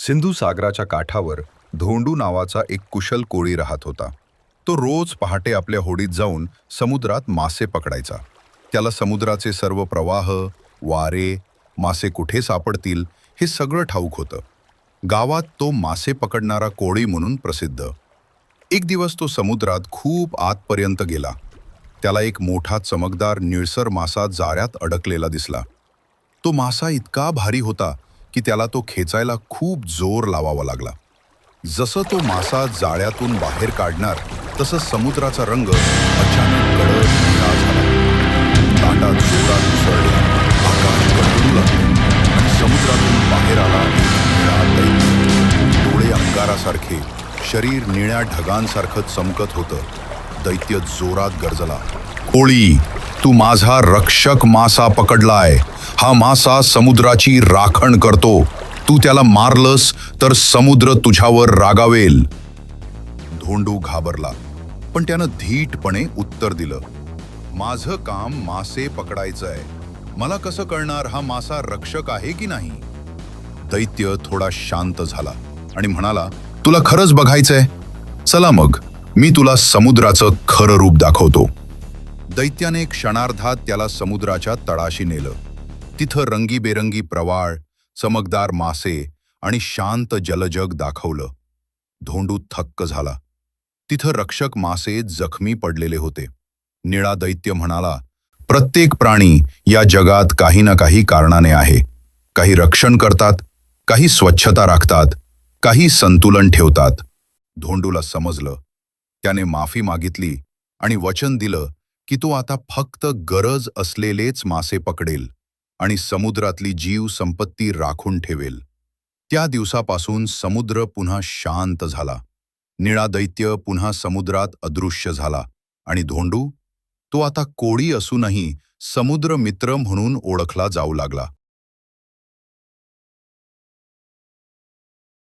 सिंधू सागराच्या काठावर धोंडू नावाचा एक कुशल कोळी राहत होता. तो रोज पहाटे आपल्या होडीत जाऊन समुद्रात मासे पकडायचा. त्याला समुद्राचे सर्व प्रवाह, वारे, मासे कुठे सापडतील हे सगळं ठाऊक होतं. गावात तो मासे पकडणारा कोळी म्हणून प्रसिद्ध. एक दिवस तो समुद्रात खूप आतपर्यंत गेला. त्याला एक मोठा चमकदार निळसर मासा जाळ्यात अडकलेला दिसला. तो मासा इतका भारी होता की त्याला तो खेचायला खूप जोर लावावा लागला. जसं तो मासा जाळ्यातून बाहेर काढणार तसं समुद्राचा रंग अचानक गडद निळा झाला. लाटा जोरात उसळल्या, आकाश गडगडू लागले आणि समुद्रातून बाहेर आला एक निळा दैत्य. डोळे अंगारासारखे, शरीर निळ्या ढगांसारखं चमकत होतं. दैत्य जोरात गरजला, कोळी, तू माझा रक्षक मासा पकडलाय. हा मासा समुद्राची राखण करतो. तू त्याला मारलंस तर समुद्र तुझ्यावर रागावेल. धोंडू घाबरला, पण त्यानं धीटपणे उत्तर दिलं, माझं काम मासे पकडायचंय. मला कसं कळणार हा मासा रक्षक आहे की नाही? दैत्य थोडा शांत झाला आणि म्हणाला, तुला खरंच बघायचंय? चला मग, मी तुला समुद्राचं खरं रूप दाखवतो. दैत्याने क्षणार्धात त्याला समुद्राच्या तळाशी नेलं. तिथं रंगीबेरंगी प्रवाळ, चमकदार मासे आणि शांत जलजग दाखवलं. धोंडू थक्क झाला. तिथं रक्षक मासे जखमी पडलेले होते. निळा दैत्य म्हणाला, प्रत्येक प्राणी या जगात काही ना काही कारणाने आहे. काही रक्षण करतात, काही स्वच्छता राखतात, काही संतुलन ठेवतात. धोंडूला समजलं. त्याने माफी मागितली आणि वचन दिलं की तो आता फक्त गरज असलेलेच मासे पकडेल आणि समुद्रातली जीव संपत्ती राखून ठेवेल. त्या दिवसापासून समुद्र पुन्हा शांत झाला. निळा दैत्य पुन्हा समुद्रात अदृश्य झाला आणि धोंडू, तो आता कोळी असूनही समुद्र मित्र म्हणून ओळखला जाऊ लागला.